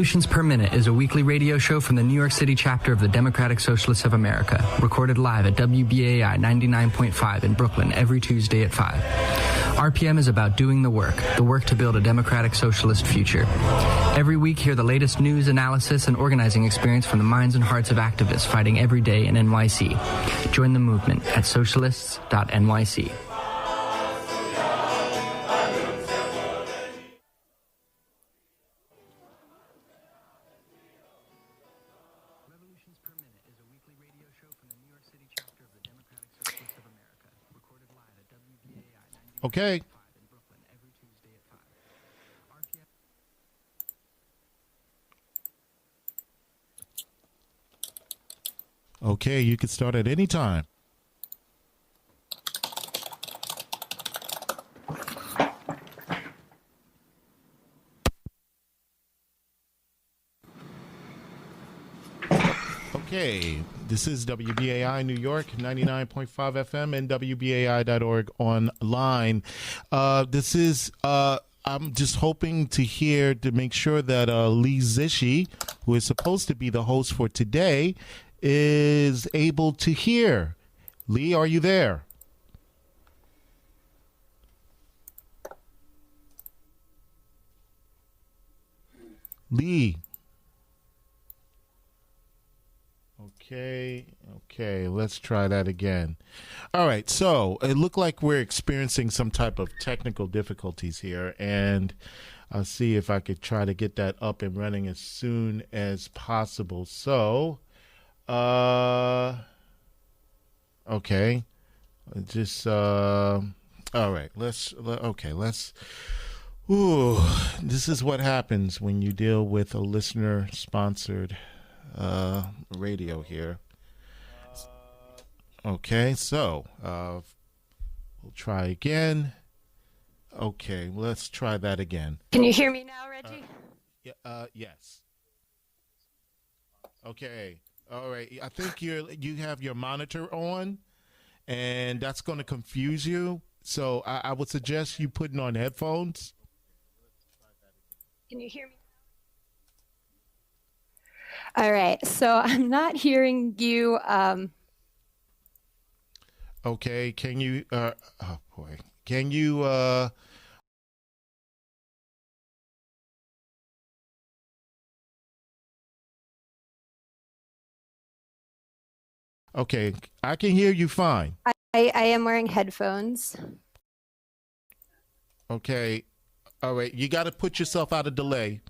Revolutions Per Minute is a weekly radio show from the New York City chapter of the Democratic Socialists of America, recorded live at WBAI 99.5 in Brooklyn every Tuesday at 5. RPM is about doing the work to build a democratic socialist future. Every week, hear the latest news, analysis, and organizing experience from the minds and hearts of activists fighting every day in NYC. Join the movement at socialists.nyc. Okay. Okay, you can start at any time. Okay, this is WBAI New York, 99.5 FM and WBAI.org online. This is, I'm just hoping to make sure that Lee Zishi, who is supposed to be the host for today, is able to hear. Lee, are you there? Lee. Okay, let's try that again. All right, so it looked like we're experiencing some type of technical difficulties here, and I'll see if I could try to get that up and running as soon as possible. So, okay, just, all right, let's, this is what happens when you deal with a listener-sponsored radio here. Okay, so we'll try again. Okay, let's try that again. Can you hear me now, Reggie? Yes. Okay. All right. I think you have your monitor on, and that's going to confuse you. So I would suggest you putting on headphones. Can you hear me? All right. So I'm not hearing you. Okay. Can you? Oh boy. Can you? Okay, I can hear you fine. I am wearing headphones. Okay, all right. You got to put yourself out of delay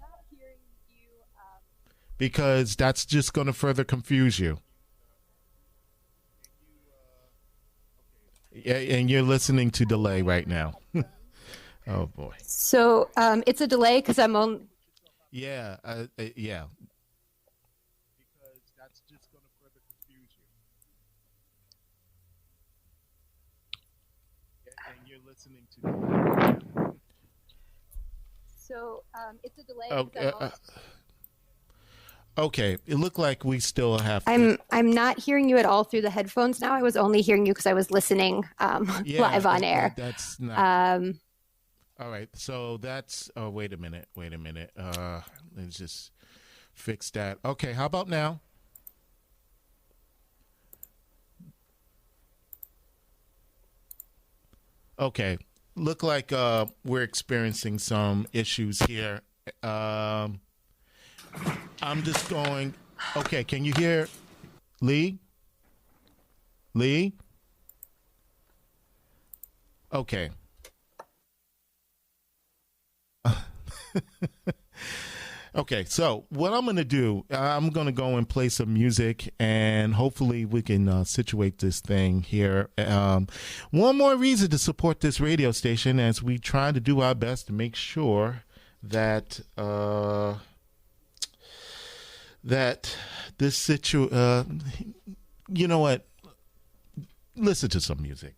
because that's just going to further confuse you. Yeah, and you're listening to delay right now. Oh boy. So it's a delay because I'm on. Yeah, yeah. Because that's just going to further confuse you. And you're listening to delay. So it's a delay. Okay, it looked like we still have. I'm not hearing you at all through the headphones now. I was only hearing you because I was listening live on air. That's not. All right, so that's. Oh, wait a minute. Let's just fix that. Okay, how about now? Okay, look like we're experiencing some issues here. I'm just going. Okay, can you hear Lee? Lee? Okay. Okay, so what I'm going to do, I'm going to go and play some music, and hopefully we can situate this thing here. One more reason to support this radio station as we try to do our best to make sure that that this you know what? Listen to some music.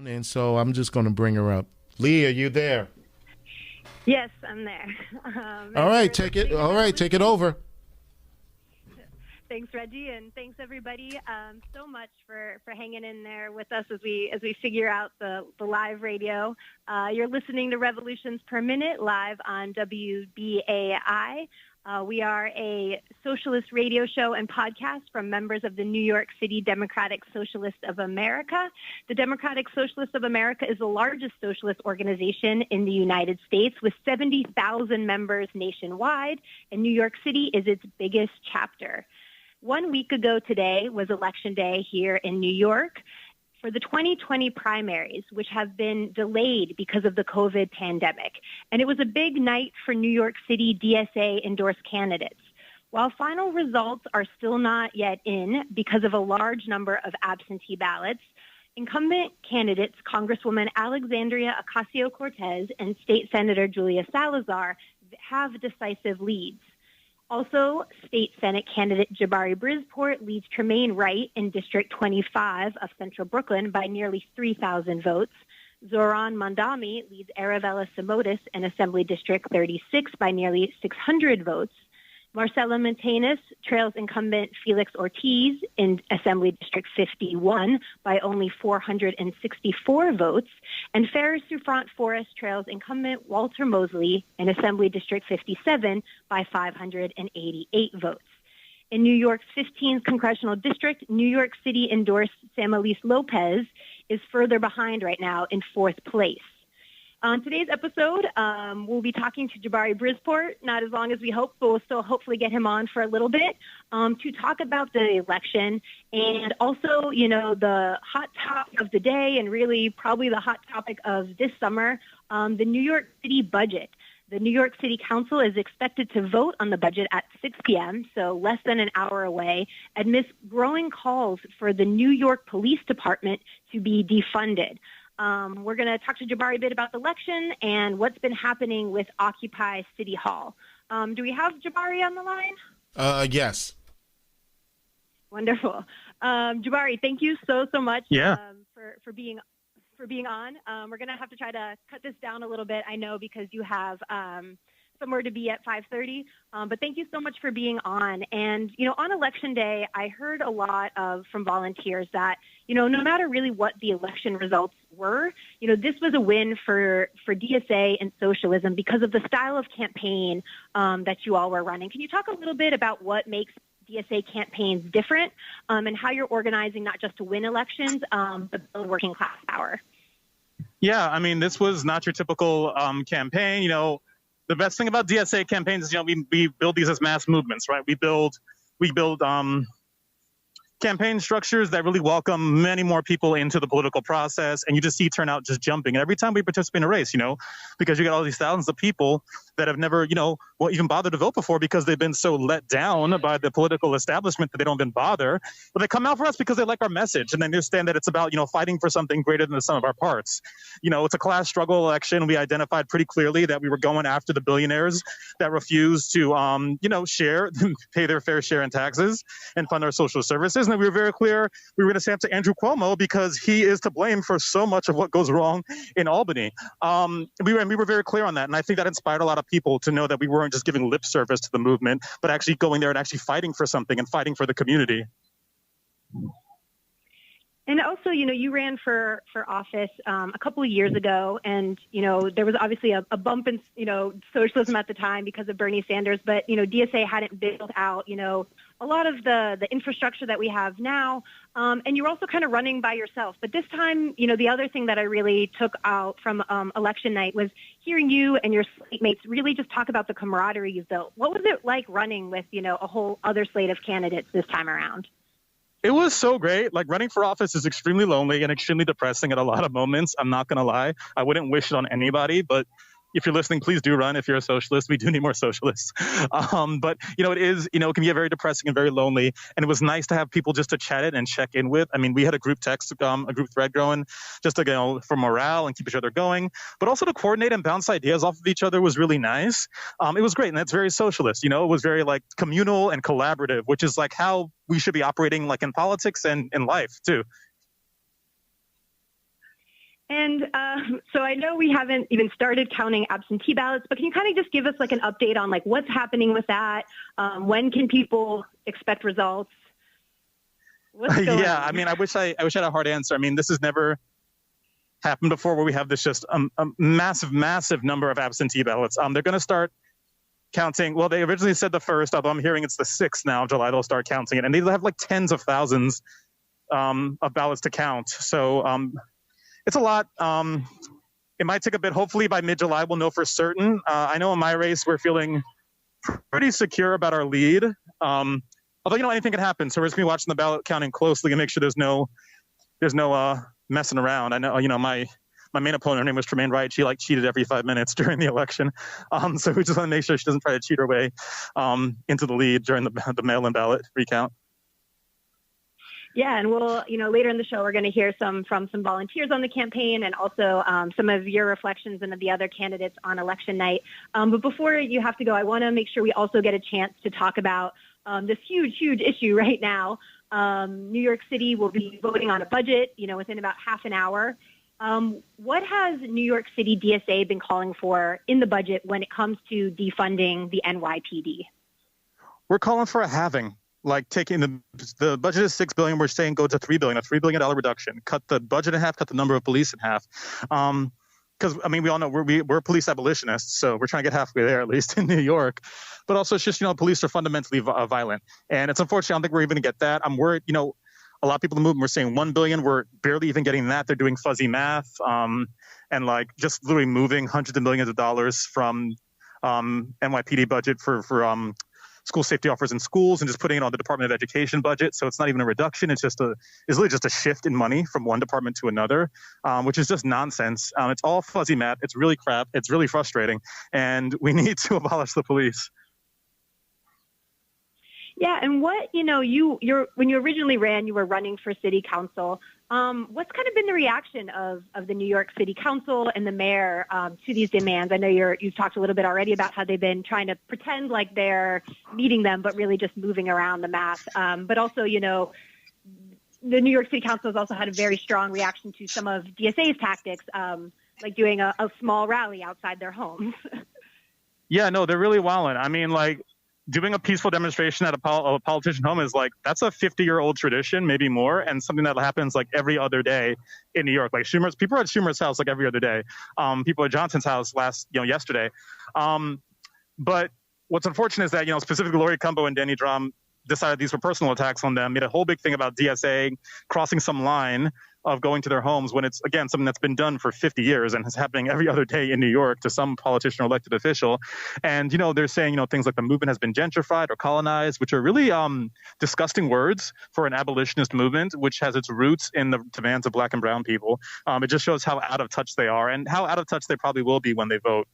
And so I'm just going to bring her up. Lee, are you there? Yes, I'm there. All right, take it over. Thanks, Reggie, and thanks everybody so much for hanging in there with us as we figure out the live radio. You're listening to Revolutions Per Minute live on WBAI. We are a socialist radio show and podcast from members of the New York City Democratic Socialists of America. The Democratic Socialists of America is the largest socialist organization in the United States with 70,000 members nationwide, and New York City is its biggest chapter. 1 week ago today was Election Day here in New York for the 2020 primaries, which have been delayed because of the COVID pandemic. And it was a big night for New York City DSA endorsed candidates. While final results are still not yet in because of a large number of absentee ballots, incumbent candidates Congresswoman Alexandria Ocasio-Cortez and State Senator Julia Salazar have decisive leads. Also, State Senate candidate Jabari Brisport leads Tremaine Wright in District 25 of Central Brooklyn by nearly 3,000 votes. Zohran Mamdani leads Aravella Simotas in Assembly District 36 by nearly 600 votes. Marcela Mitaynes trails incumbent Felix Ortiz in Assembly District 51 by only 464 votes. And Phara Souffrant Forrest trails incumbent Walter Mosley in Assembly District 57 by 588 votes. In New York's 15th Congressional District, New York City endorsed Samelys Lopez is further behind right now in fourth place. On today's episode, we'll be talking to Jabari Brisport, not as long as we hope, but we'll still hopefully get him on for a little bit to talk about the election and also, the hot topic of the day and really probably the hot topic of this summer, the New York City budget. The New York City Council is expected to vote on the budget at 6 p.m., so less than an hour away, amidst growing calls for the New York Police Department to be defunded. We're going to talk to Jabari a bit about the election and what's been happening with Occupy City Hall. Do we have Jabari on the line? Yes. Wonderful. Jabari, thank you so much for being on. We're going to have to try to cut this down a little bit, I know, because you have somewhere to be at 5:30. But thank you so much for being on. And, on Election Day, I heard a lot from volunteers that, no matter really what the election results were, this was a win for DSA and socialism because of the style of campaign that you all were running. Can you talk a little bit about what makes DSA campaigns different and how you're organizing not just to win elections, but build working class power? Yeah, I mean, this was not your typical campaign. The best thing about DSA campaigns is, we build these as mass movements, right? We build campaign structures that really welcome many more people into the political process, and you just see turnout just jumping. And every time we participate in a race, because you get all these thousands of people that have never, even bothered to vote before because they've been so let down by the political establishment that they don't even bother. But they come out for us because they like our message and they understand that it's about, fighting for something greater than the sum of our parts. It's a class struggle election. We identified pretty clearly that we were going after the billionaires that refuse to, pay their fair share in taxes and fund our social services. And we were very clear we were going to stand up to Andrew Cuomo because he is to blame for so much of what goes wrong in Albany. We were very clear on that. And I think that inspired a lot of people to know that we weren't just giving lip service to the movement, but actually going there and actually fighting for something and fighting for the community. And also, you ran for office a couple of years ago, and, there was obviously a bump in, socialism at the time because of Bernie Sanders, but, DSA hadn't built out, a lot of the infrastructure that we have now, and you were also kind of running by yourself. But this time, the other thing that I really took out from election night was hearing you and your slate mates really just talk about the camaraderie you've built. What was it like running with, a whole other slate of candidates this time around? It was so great. Like, running for office is extremely lonely and extremely depressing at a lot of moments. I'm not going to lie. I wouldn't wish it on anybody, but if you're listening, please do run. If you're a socialist, we do need more socialists. But, it can be very depressing and very lonely. And it was nice to have people just to chat it and check in with. I mean, we had a group text, a group thread going just to, for morale and keep each other going. But also to coordinate and bounce ideas off of each other was really nice. It was great. And that's very socialist. It was very communal and collaborative, which is how we should be operating in politics and in life too. And so I know we haven't even started counting absentee ballots, but can you kind of just give us like an update on like what's happening with that? When can people expect results? What's going on? I mean, I wish I had a hard answer. I mean, this has never happened before where we have this just a massive number of absentee ballots. They're going to start counting. Well, they originally said the 1st, although I'm hearing it's the 6th now of July. They'll start counting it, and they'll have like tens of thousands of ballots to count. So it's a lot. It might take a bit. Hopefully by mid-July, we'll know for certain. I know in my race, we're feeling pretty secure about our lead. Although, anything can happen. So we're just going to be watching the ballot counting closely and make sure there's no messing around. I know, my main opponent, her name was Tremaine Wright. She cheated every 5 minutes during the election. So we just want to make sure she doesn't try to cheat her way into the lead during the mail-in ballot recount. Yeah, and we'll, later in the show, we're going to hear from some volunteers on the campaign and also some of your reflections and of the other candidates on election night. But before you have to go, I want to make sure we also get a chance to talk about this huge issue right now. New York City will be voting on a budget, within about half an hour. What has New York City DSA been calling for in the budget when it comes to defunding the NYPD? We're calling for a halving. Like taking the budget is $6 billion, we're saying go to $3 billion, a $3 billion reduction. Cut the budget in half, cut the number of police in half. Because we all know we're police abolitionists, so we're trying to get halfway there, at least in New York. But also, it's just police are fundamentally violent, and it's unfortunate. I don't think we're even gonna get that. I'm worried. A lot of people in the movement were saying $1 billion. We're barely even getting that. They're doing fuzzy math, and just literally moving hundreds of millions of dollars from NYPD budget for school safety officers in schools and just putting it on the Department of Education budget. So it's not even a reduction. It's literally just a shift in money from one department to another, which is just nonsense. It's all fuzzy math. It's really crap. It's really frustrating. And we need to abolish the police. Yeah. And what, when you originally ran, you were running for city council. What's kind of been the reaction of the New York City Council and the mayor to these demands? I know you've talked a little bit already about how they've been trying to pretend like they're meeting them, but really just moving around the math. But also, the New York City Council has also had a very strong reaction to some of DSA's tactics, like doing a small rally outside their homes. Yeah, no, they're really wilding. I mean, doing a peaceful demonstration at a politician home is that's a 50-year-old tradition, maybe more, and something that happens every other day in New York. People are at Schumer's house every other day. People at Johnson's house yesterday. But what's unfortunate is that specifically Lori Cumbo and Danny Drum decided these were personal attacks on them, made a whole big thing about DSA crossing some line of going to their homes when it's, again, something that's been done for 50 years and is happening every other day in New York to some politician or elected official. And, they're saying, things like the movement has been gentrified or colonized, which are really disgusting words for an abolitionist movement, which has its roots in the demands of Black and brown people. It just shows how out of touch they are and how out of touch they probably will be when they vote.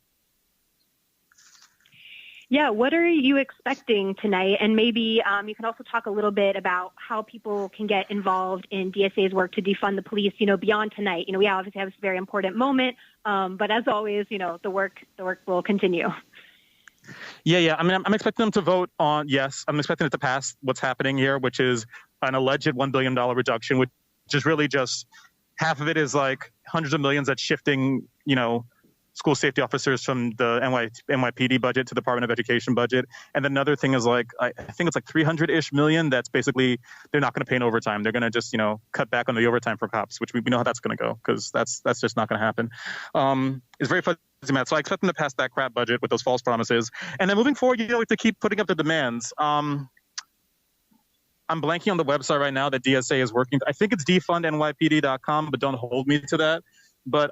Yeah, what are you expecting tonight? And maybe you can also talk a little bit about how people can get involved in DSA's work to defund the police, beyond tonight. We obviously have this very important moment, but as always, the work will continue. Yeah. I mean, I'm expecting them to vote on, yes, I'm expecting it to pass what's happening here, which is an alleged $1 billion reduction, which is really just half of it is hundreds of millions that's shifting, school safety officers from the NYPD budget to the Department of Education budget. And then another thing is I think it's 300-ish million that's basically, they're not going to pay in overtime. They're going to just, cut back on the overtime for cops, which we know how that's going to go because that's just not going to happen. It's very fuzzy math. So I expect them to pass that crap budget with those false promises. And then moving forward, to keep putting up the demands. I'm blanking on the website right now that DSA is working. I think it's defundnypd.com, but don't hold me to that. But,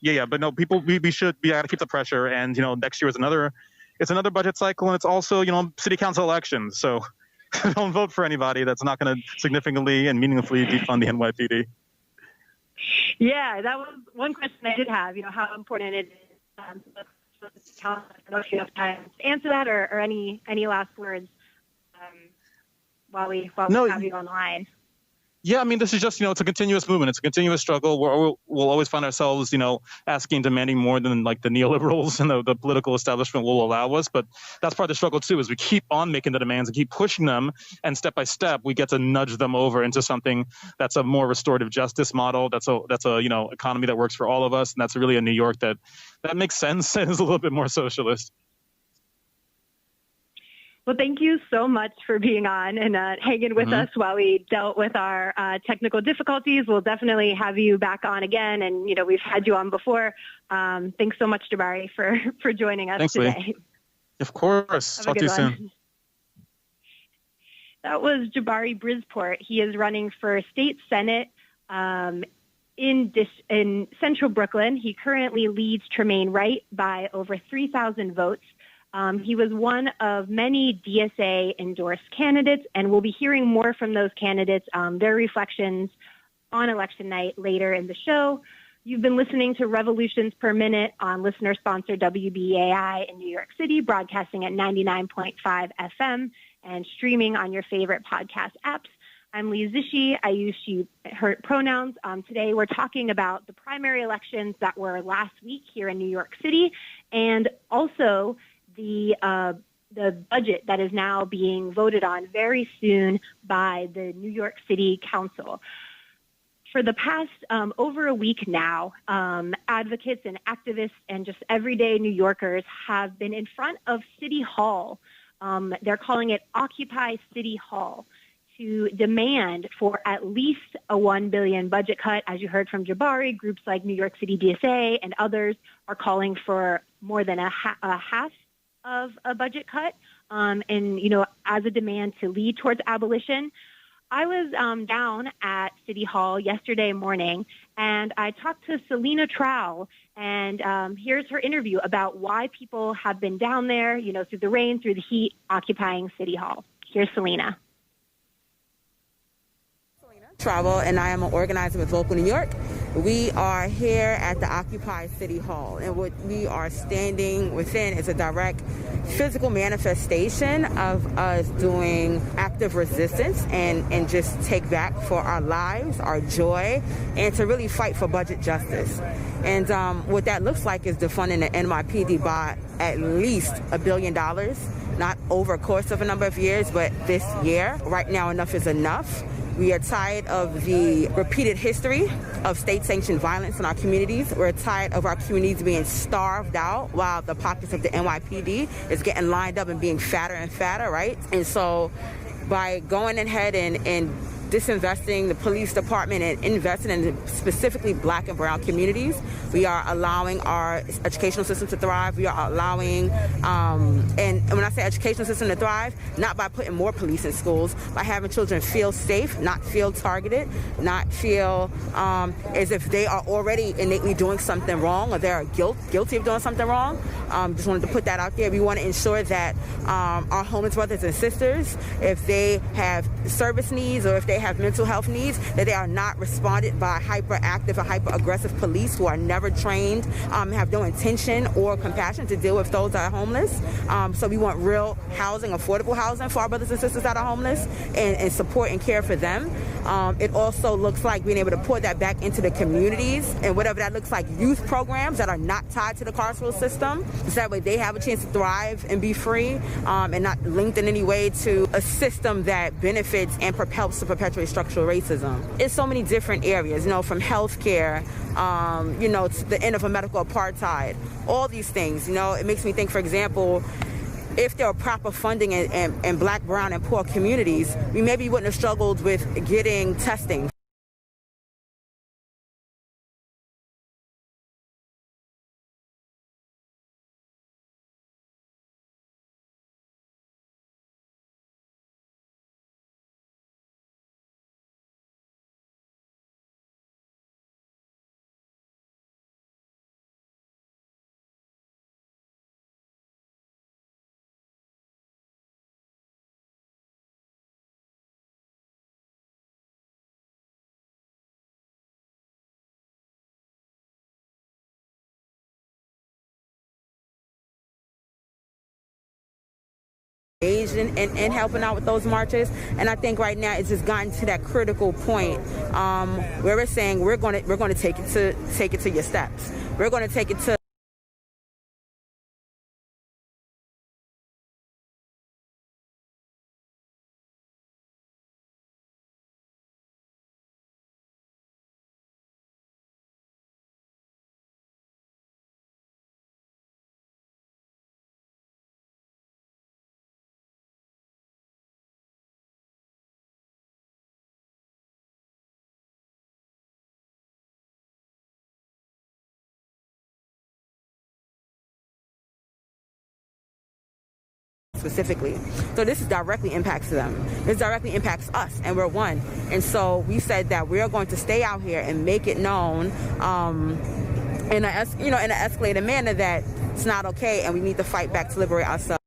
Yeah, but no, people, we got to keep the pressure. And, next year is it's another budget cycle. And it's also, city council elections. So don't vote for anybody that's not going to significantly and meaningfully defund the NYPD. Yeah, that was one question I did have, how important it is. I don't know if you have time to answer that or any last words while we have you on the line. Yeah, I mean, this is just, it's a continuous movement. It's a continuous struggle. We'll always find ourselves, asking, demanding more than like the neoliberals and the political establishment will allow us. But that's part of the struggle too, is we keep on making the demands and keep pushing them. And step by step, we get to nudge them over into something that's a more restorative justice model. That's a economy that works for all of us. And that's really a New York that makes sense and is a little bit more socialist. Well, thank you so much for being on and hanging with us while we dealt with our technical difficulties. We'll definitely have you back on again. And, we've had you on before. Thanks so much, Jabari, for joining us today. Lee. Of course. Talk to you soon. That was Jabari Brisport. He is running for state senate in central Brooklyn. He currently leads Tremaine Wright by over 3,000 votes. He was one of many DSA endorsed candidates, and we'll be hearing more from those candidates, their reflections on election night later in the show. You've been listening to Revolutions Per Minute on listener-sponsored WBAI in New York City, broadcasting at 99.5 FM and streaming on your favorite podcast apps. I'm Lee Zishi. I use she, her pronouns. Today we're talking about the primary elections that were last week here in New York City, and also the budget that is now being voted on very soon by the New York City Council. For the past over a week now, advocates and activists and just everyday New Yorkers have been in front of City Hall. They're calling it Occupy City Hall, to demand for at least a $1 billion budget cut. As you heard from Jabari, groups like New York City-DSA and others are calling for more than a half of a budget cut, and, as a demand to lead towards abolition. I was down at City Hall yesterday morning, and I talked to Selena Trowell, and here's her interview about why people have been down there, through the rain, through the heat, occupying City Hall. Here's Selena. Travel, and I am an organizer with Local New York. We are here at the Occupy City Hall, and what we are standing within is a direct physical manifestation of us doing active resistance and just take back for our lives, our joy, and to really fight for budget justice. And what that looks like is defunding the NYPD by at least $1 billion, not over a course of a number of years, but this year. Right now, enough is enough. We are tired of the repeated history of state-sanctioned violence in our communities. We're tired of our communities being starved out while the pockets of the NYPD is getting lined up and being fatter and fatter, right? And so by going ahead and disinvesting the police department and investing in specifically Black and brown communities, we are allowing our educational system to thrive. We are allowing, and when I say educational system to thrive, not by putting more police in schools, by having children feel safe, not feel targeted, not feel as if they are already innately doing something wrong or they're guilty of doing something wrong. Just wanted to put that out there. We want to ensure that our homeless brothers and sisters, if they have service needs or if they have mental health needs, that they are not responded by hyperactive or hyper-aggressive police who are never trained, have no intention or compassion to deal with those that are homeless. So we want real housing, affordable housing for our brothers and sisters that are homeless, and support and care for them. It also looks like being able to pour that back into the communities, and whatever that looks like, youth programs that are not tied to the carceral system, so that way they have a chance to thrive and be free, and not linked in any way to a system that benefits and helps to perpetuate structural racism. It's so many different areas, from healthcare, to the end of a medical apartheid, all these things. It makes me think, for example, if there were proper funding in Black, brown, and poor communities, we maybe wouldn't have struggled with getting testing. engaged in helping out with those marches. And I think right now it's just gotten to that critical point where we're saying we're going to take it to your steps. We're going to take it to specifically. So this directly impacts them. This directly impacts us, and we're one. And so we said that we're going to stay out here and make it known in an escalated manner that it's not okay, and we need to fight back to liberate ourselves.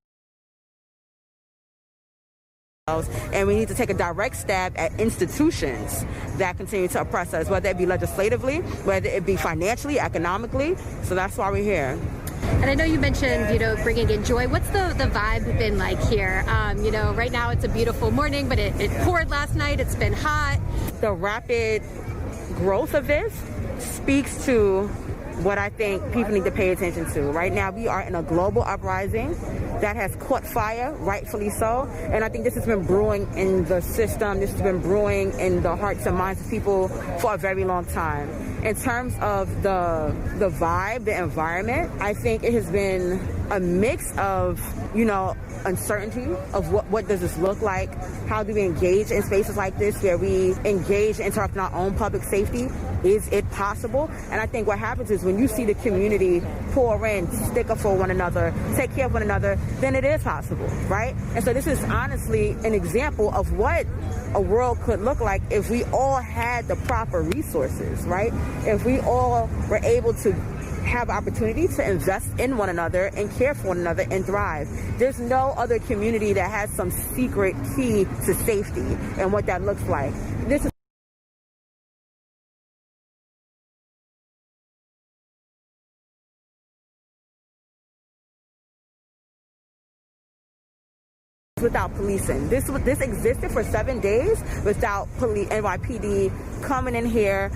And we need to take a direct stab at institutions that continue to oppress us, whether it be legislatively, whether it be financially, economically. So that's why we're here. And I know you mentioned, bringing in joy. What's the vibe been like here? Right now it's a beautiful morning, but it poured last night. It's been hot. The rapid growth of this speaks to what I think people need to pay attention to. Right now we are in a global uprising that has caught fire, rightfully so. And I think this has been brewing in the system. This has been brewing in the hearts and minds of people for a very long time. In terms of the vibe, the environment, I think it has been a mix of, uncertainty of what does this look like? How do we engage in spaces like this where we engage and interact in our own public safety? Is it possible? And I think what happens is when you see the community pour in, stick up for one another, take care of one another, then it is possible, right? And so this is honestly an example of what a world could look like if we all had the proper resources, right? If we all were able to have opportunity to invest in one another and care for one another and thrive. There's no other community that has some secret key to safety and what that looks like. This is without policing. This existed for 7 days without NYPD coming in here,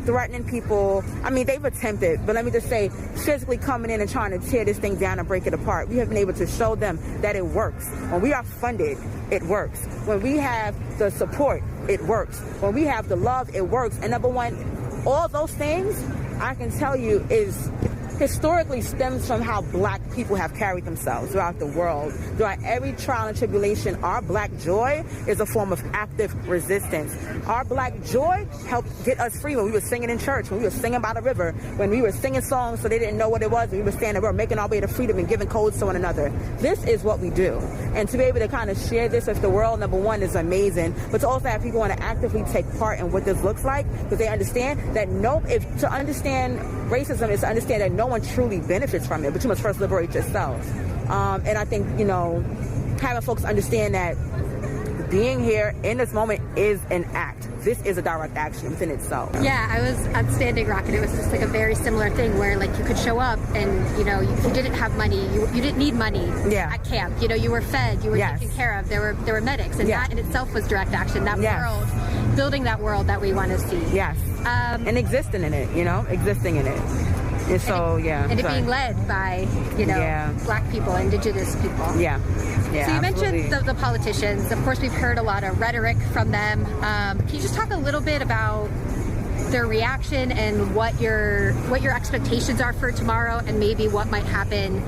threatening people. I mean, they've attempted, but let me just say, physically coming in and trying to tear this thing down and break it apart. We have been able to show them that it works. When we are funded, it works. When we have the support, it works. When we have the love, it works. And number one, all those things, I can tell you, is historically stems from how Black people have carried themselves throughout the world. Throughout every trial and tribulation, our Black joy is a form of active resistance. Our Black joy helped get us free when we were singing in church, when we were singing by the river, when we were singing songs so they didn't know what it was, and we were standing, we were making our way to freedom and giving codes to one another. This is what we do. And to be able to kind of share this with the world, number one, is amazing, but to also have people want to actively take part in what this looks like, because they understand that to understand racism is to understand that no one truly benefits from it, but you must first liberate yourself. And I think, having folks understand that being here in this moment is an act. This is a direct action within itself. Yeah, I was at Standing Rock, and it was just like a very similar thing where, like, you could show up and, if you didn't have money, you didn't need money at camp. You were fed, you were taken care of. There were medics, and that in itself was direct action. That world, building that world that we want to see. Yes. And existing in it, existing in it. And so, and it being led by, Black people, Indigenous people. Yeah, so you mentioned the politicians. Of course, we've heard a lot of rhetoric from them. Can you just talk a little bit about their reaction and what your expectations are for tomorrow, and maybe what might happen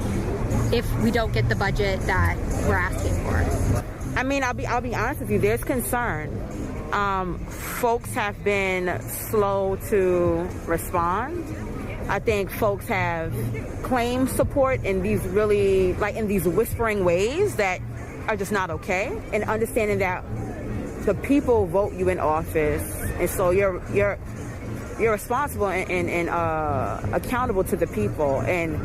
if we don't get the budget that we're asking for? I mean, I'll be honest with you. There's concern. Folks have been slow to respond. I think folks have claimed support in these in these whispering ways that are just not okay, and understanding that the people vote you in office, and so you're responsible and accountable to the people. And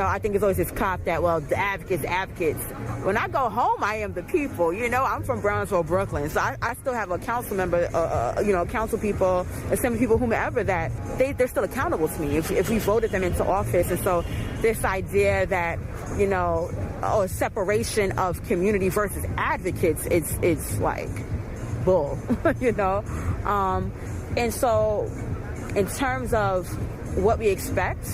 I think it's always this cop that, well, the advocates. When I go home, I am the people. I'm from Brownsville, Brooklyn, so I still have a council member, council people, assembly people, whomever, that they're still accountable to me if we voted them into office. And so this idea that, a separation of community versus advocates, it's like bull, you know? And so in terms of what we expect,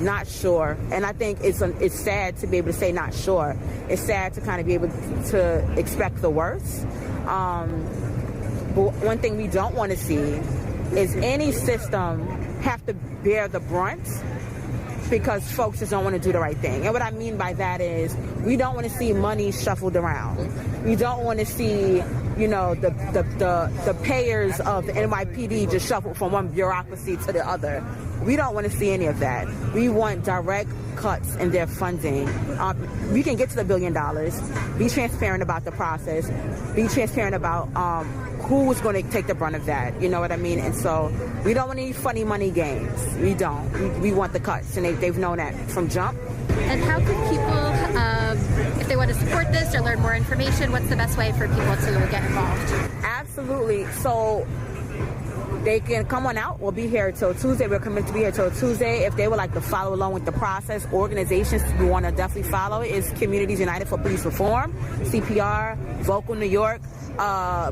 not sure. And I think it's sad to be able to say not sure. It's sad to kind of be able to expect the worst. But one thing we don't want to see is any system have to bear the brunt because folks just don't want to do the right thing. And what I mean by that is we don't want to see money shuffled around. We don't want to see, you know, the payers of the NYPD just shuffled from one bureaucracy to the other. We don't want to see any of that. We want direct cuts in their funding. We can get to the $1 billion. Be transparent about the process. Be transparent about who is going to take the brunt of that. You know what I mean? And so we don't want any funny money games. We don't. We want the cuts, and they've known that from jump. And how can people, if they want to support this or learn more information, what's the best way for people to get involved? Absolutely. So they can come on out. We'll be here till Tuesday. We're committed to be here till Tuesday. If they would like to follow along with the process, organizations we want to definitely follow is Communities United for Police Reform, CPR, Vocal New York,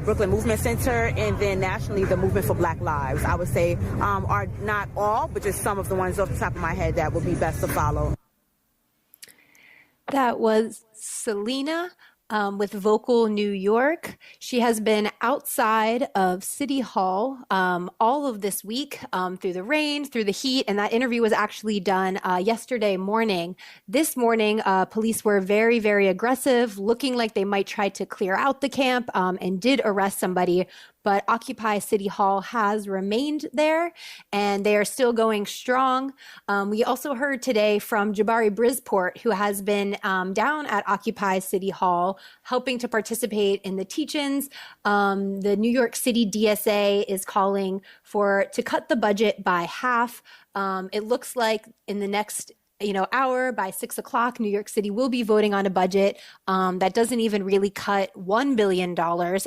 Brooklyn Movement Center, and then nationally the Movement for Black Lives. I would say are not all, but just some of the ones off the top of my head that would be best to follow. That was Selena with Vocal New York. She has been outside of City Hall all of this week through the rain, through the heat, and that interview was actually done yesterday morning. This morning, police were very, very aggressive, looking like they might try to clear out the camp and did arrest somebody. But Occupy City Hall has remained there, and they are still going strong. We also heard today from Jabari Brisport, who has been down at Occupy City Hall, helping to participate in the teach-ins. The New York City DSA is calling to cut the budget by half. It looks like in the next hour by 6 o'clock, New York City will be voting on a budget that doesn't even really cut $1 billion,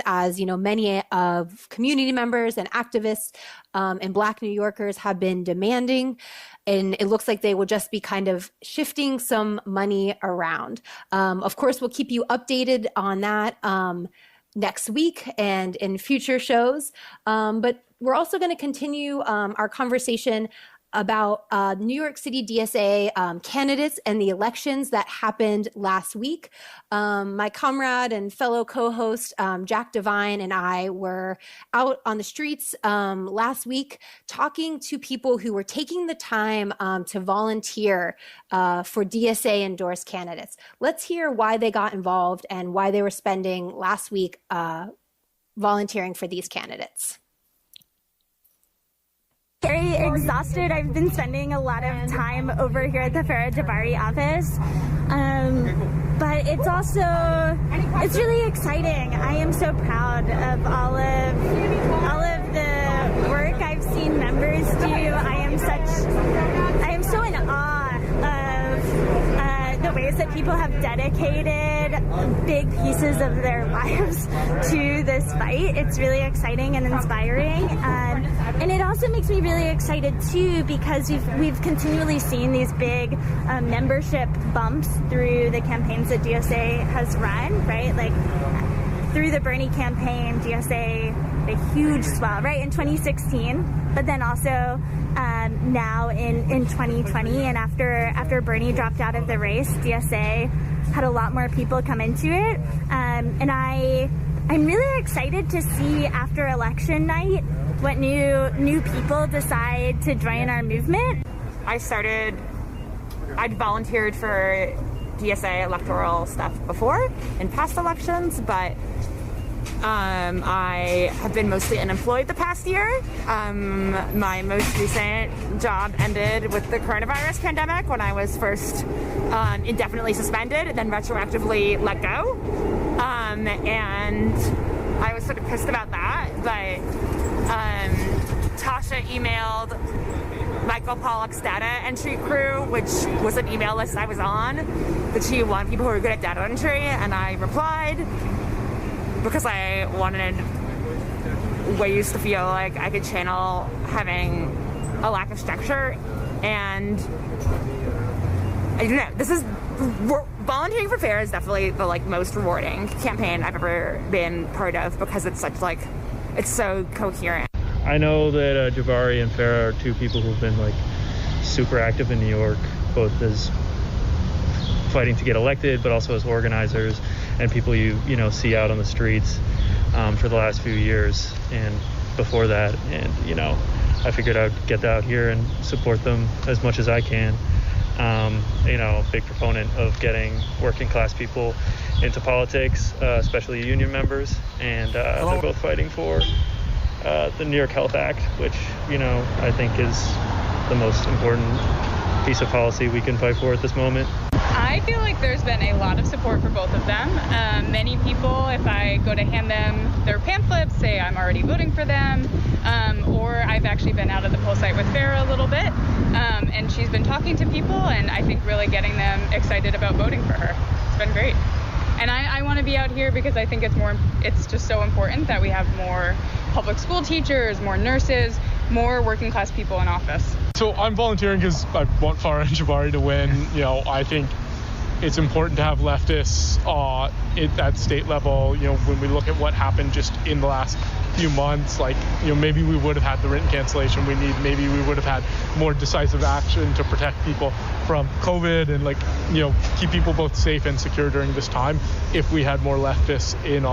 as many of community members and activists and Black New Yorkers have been demanding. And it looks like they will just be kind of shifting some money around. Of course, we'll keep you updated on that next week and in future shows. But we're also going to continue our conversation about New York City DSA candidates and the elections that happened last week. My comrade and fellow co-host Jack Devine and I were out on the streets last week talking to people who were taking the time to volunteer for DSA endorsed candidates. Let's hear why they got involved and why they were spending last week volunteering for these candidates. Very exhausted. I've been spending a lot of time over here at the Phara Jabari office. But it's really exciting. I am so proud of all of the work I've seen members do. I am so in awe of the ways that people have dedicated big pieces of their lives to this fight. It's really exciting and inspiring. And it also makes me really excited too, because we've continually seen these big membership bumps through the campaigns that DSA has run, right? Like through the Bernie campaign, DSA, a huge swell, right, in 2016, but then also now in 2020, and after Bernie dropped out of the race, DSA had a lot more people come into it, and I'm really excited to see after election night what new people decide to join our movement. I'd volunteered for DSA electoral stuff before in past elections, but I have been mostly unemployed the past year. My most recent job ended with the coronavirus pandemic when I was first indefinitely suspended and then retroactively let go. And I was sort of pissed about that, but Tasha emailed Michael Pollock's data entry crew, which was an email list I was on, that she wanted people who were good at data entry, and I replied because I wanted ways to feel like I could channel having a lack of structure. And I don't know, this is volunteering for Phara is definitely the most rewarding campaign I've ever been part of because it's such it's so coherent. I know that Jabari and Phara are two people who've been super active in New York, both as fighting to get elected, but also as organizers and people you see out on the streets for the last few years and before that. And I figured I'd get out here and support them as much as I can. Big proponent of getting working class people into politics, especially union members, and they're both fighting for the New York Health Act, which I think is the most important piece of policy we can fight for at this moment. I feel like there's been a lot of support for both of them. Many people, if I go to hand them their pamphlets, say I'm already voting for them, or I've actually been out at the poll site with Phara a little bit, and she's been talking to people, and I think really getting them excited about voting for her. It's been great. And I want to be out here because I think it's just so important that we have more public school teachers, more nurses, more working class people in office. So I'm volunteering because I want Phara and Jabari to win. I think it's important to have leftists at state level. When we look at what happened just in the last few months, maybe we would have had the written cancellation we need. Maybe we would have had more decisive action to protect people from COVID and keep people both safe and secure during this time if we had more leftists in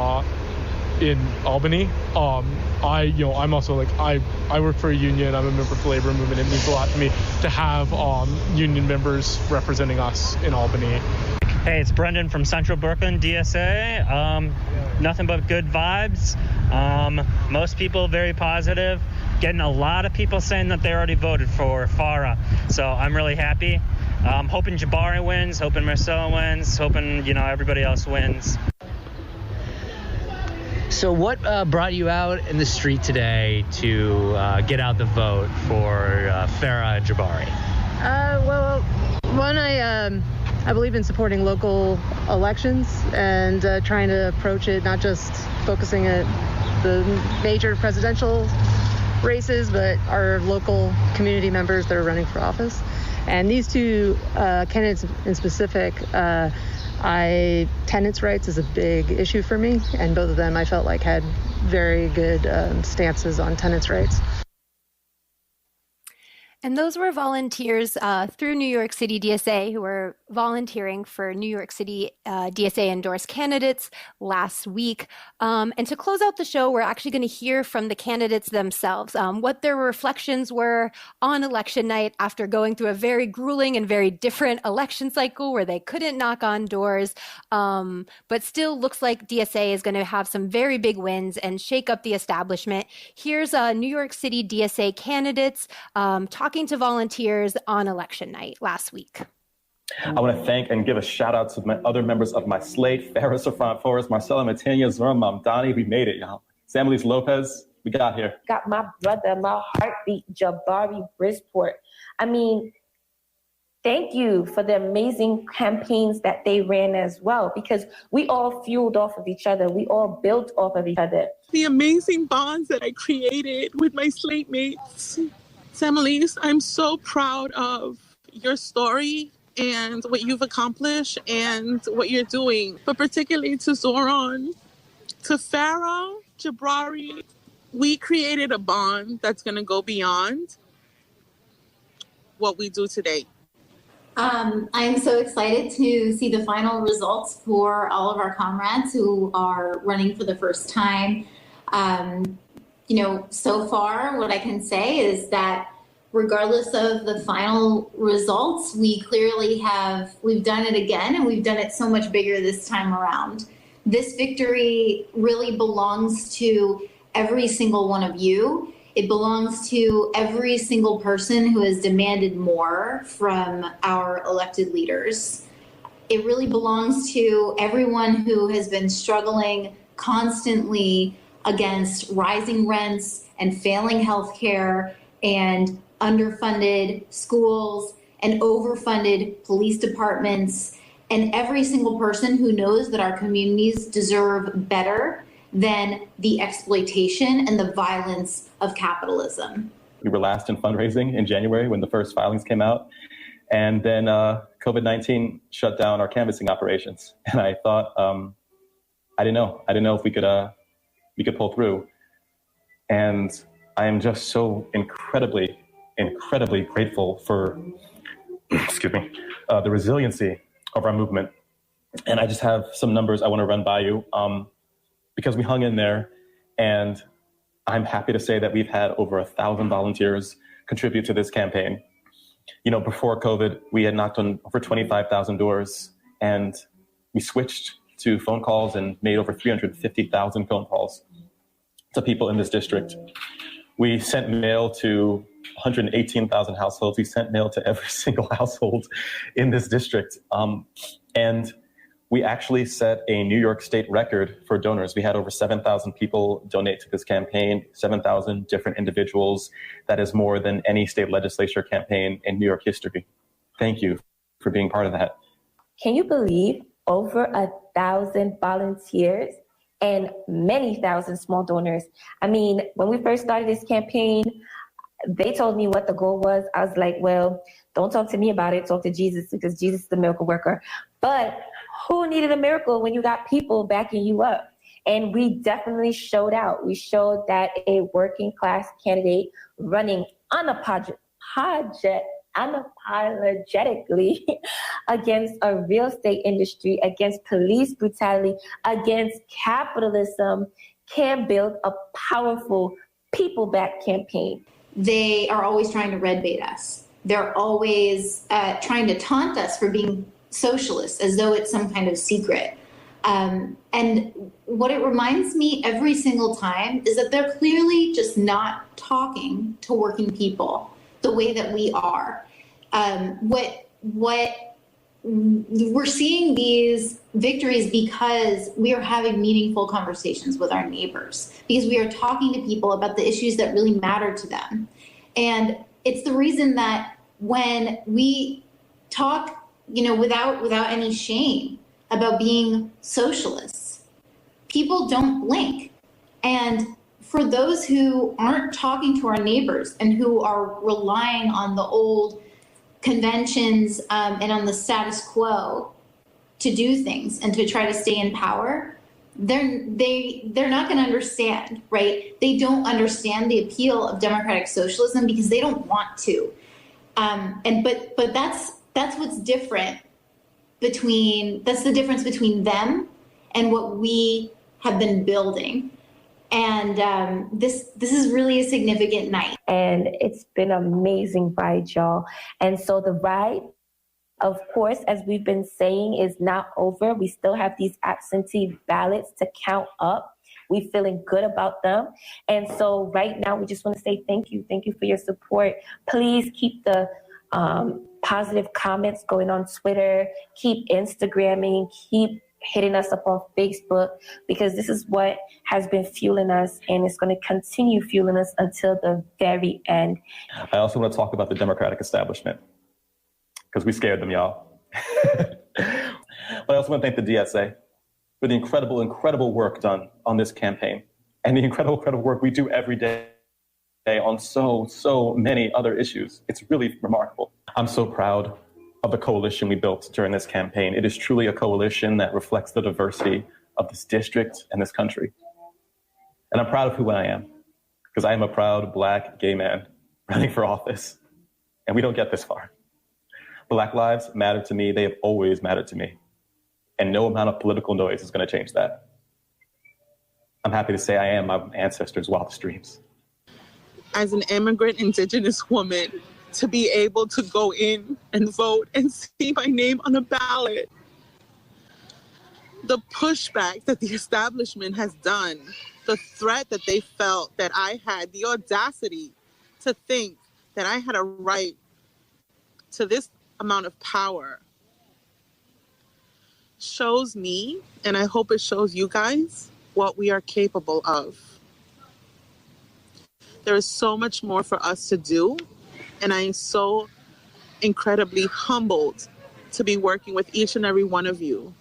Albany. I'm also I work for a union. I'm a member of the labor movement. It means a lot to me to have union members representing us in Albany. Hey, it's Brendan from Central Brooklyn, DSA. Nothing but good vibes. Most people very positive. Getting a lot of people saying that they already voted for Phara. So I'm really happy. Hoping Jabari wins, hoping Marcela wins, hoping, everybody else wins. So what brought you out in the street today to get out the vote for Phara and Jabari? Well, one, I believe in supporting local elections and trying to approach it not just focusing at the major presidential races, but our local community members that are running for office. And these two candidates in specific, tenants' rights is a big issue for me, and both of them I felt like had very good stances on tenants' rights. And those were volunteers through New York City DSA who were volunteering for New York City DSA endorsed candidates last week. And to close out the show, we're actually going to hear from the candidates themselves, what their reflections were on election night after going through a very grueling and very different election cycle where they couldn't knock on doors, but still looks like DSA is going to have some very big wins and shake up the establishment. Here's New York City DSA candidates talking to volunteers on election night last week. I want to thank and give a shout out to my other members of my slate, Phara Souffrant Forrest, Marcela Mitaynes, Zohran Mamdani. We made it, y'all. Samelys Lopez, we got here. Got my brother, my heartbeat, Jabari Brisport. Thank you for the amazing campaigns that they ran as well, because we all fueled off of each other. We all built off of each other. The amazing bonds that I created with my slate mates. Samelys, I'm so proud of your story and what you've accomplished and what you're doing. But particularly to Zohran, to Phara, Jabari, we created a bond that's going to go beyond what we do today. I'm so excited to see the final results for all of our comrades who are running for the first time. So far, what I can say is that regardless of the final results, we've done it again, and we've done it so much bigger this time around. This victory really belongs to every single one of you. It belongs to every single person who has demanded more from our elected leaders. It really belongs to everyone who has been struggling constantly against rising rents and failing healthcare and underfunded schools and overfunded police departments, and every single person who knows that our communities deserve better than the exploitation and the violence of capitalism. We were last in fundraising in January when the first filings came out. And then COVID-19 shut down our canvassing operations. And I thought, I didn't know if we could pull through. And I am just so incredibly grateful for, the resiliency of our movement. And I just have some numbers I want to run by you because we hung in there. And I'm happy to say that we've had over 1,000 volunteers contribute to this campaign. You know, before COVID, we had knocked on over 25,000 doors, and we switched to phone calls and made over 350,000 phone calls to people in this district. We sent mail to 118,000 households. We sent mail to every single household in this district. And we actually set a New York State record for donors. We had over 7,000 people donate to this campaign, 7,000 different individuals. That is more than any state legislature campaign in New York history. Thank you for being part of that. Can you believe over 1,000 volunteers and many thousand small donors? I mean, when we first started this campaign, they told me what the goal was. I was like, well, don't talk to me about it. Talk to Jesus, because Jesus is the miracle worker. But who needed a miracle when you got people backing you up? And we definitely showed out. We showed that a working class candidate running unapologetically against a real estate industry, against police brutality, against capitalism, can build a powerful people-backed campaign. They are always trying to red bait us. They're always trying to taunt us for being socialists, as though it's some kind of secret. And what it reminds me every single time is that they're clearly just not talking to working people the way that we are. What we're seeing these victories because we are having meaningful conversations with our neighbors, because we are talking to people about the issues that really matter to them. And it's the reason that when we talk, without any shame about being socialists, people don't blink. And for those who aren't talking to our neighbors and who are relying on the old conventions and on the status quo to do things and to try to stay in power, they're not going to understand, right? They don't understand the appeal of democratic socialism because they don't want to. But that's what's different that's the difference between them and what we have been building. And this is really a significant night. And it's been an amazing ride, y'all. And so the ride, of course, as we've been saying, is not over. We still have these absentee ballots to count up. We're feeling good about them. And so right now, we just want to say thank you. Thank you for your support. Please keep the positive comments going on Twitter. Keep Instagramming. Keep hitting us up on Facebook, because this is what has been fueling us, and it's going to continue fueling us until the very end. I also want to talk about the Democratic establishment, because we scared them, y'all. But I also want to thank the DSA for the incredible work done on this campaign, and the incredible work we do every day on so many other issues. It's really remarkable. I'm so proud of the coalition we built during this campaign. It is truly a coalition that reflects the diversity of this district and this country. And I'm proud of who I am, because I am a proud Black gay man running for office. And we don't get this far. Black lives matter to me. They have always mattered to me. And no amount of political noise is going to change that. I'm happy to say I am my ancestors' wildest dreams. As an immigrant Indigenous woman, to be able to go in and vote and see my name on a ballot. The pushback that the establishment has done, the threat that they felt that I had, the audacity to think that I had a right to this amount of power, shows me, and I hope it shows you guys, what we are capable of. There is so much more for us to do. And I am so incredibly humbled to be working with each and every one of you.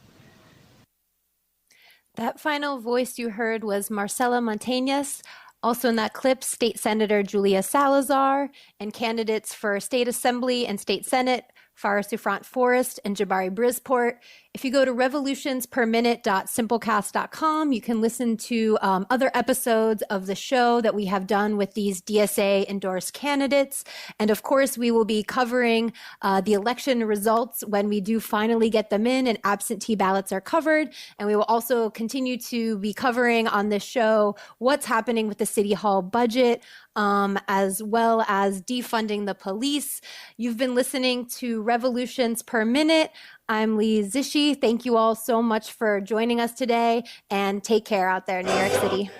That final voice you heard was Marcela Mitaynes. Also in that clip, State Senator Julia Salazar, and candidates for State Assembly and State Senate, Phara Souffrant Forrest, and Jabari Brisport. If you go to revolutionsperminute.simplecast.com, you can listen to other episodes of the show that we have done with these DSA endorsed candidates. And of course, we will be covering the election results when we do finally get them in and absentee ballots are covered. And we will also continue to be covering on this show what's happening with the City Hall budget, as well as defunding the police. You've been listening to Revolutions Per Minute. I'm Lee Zishi. Thank you all so much for joining us today, and take care out there in New York City.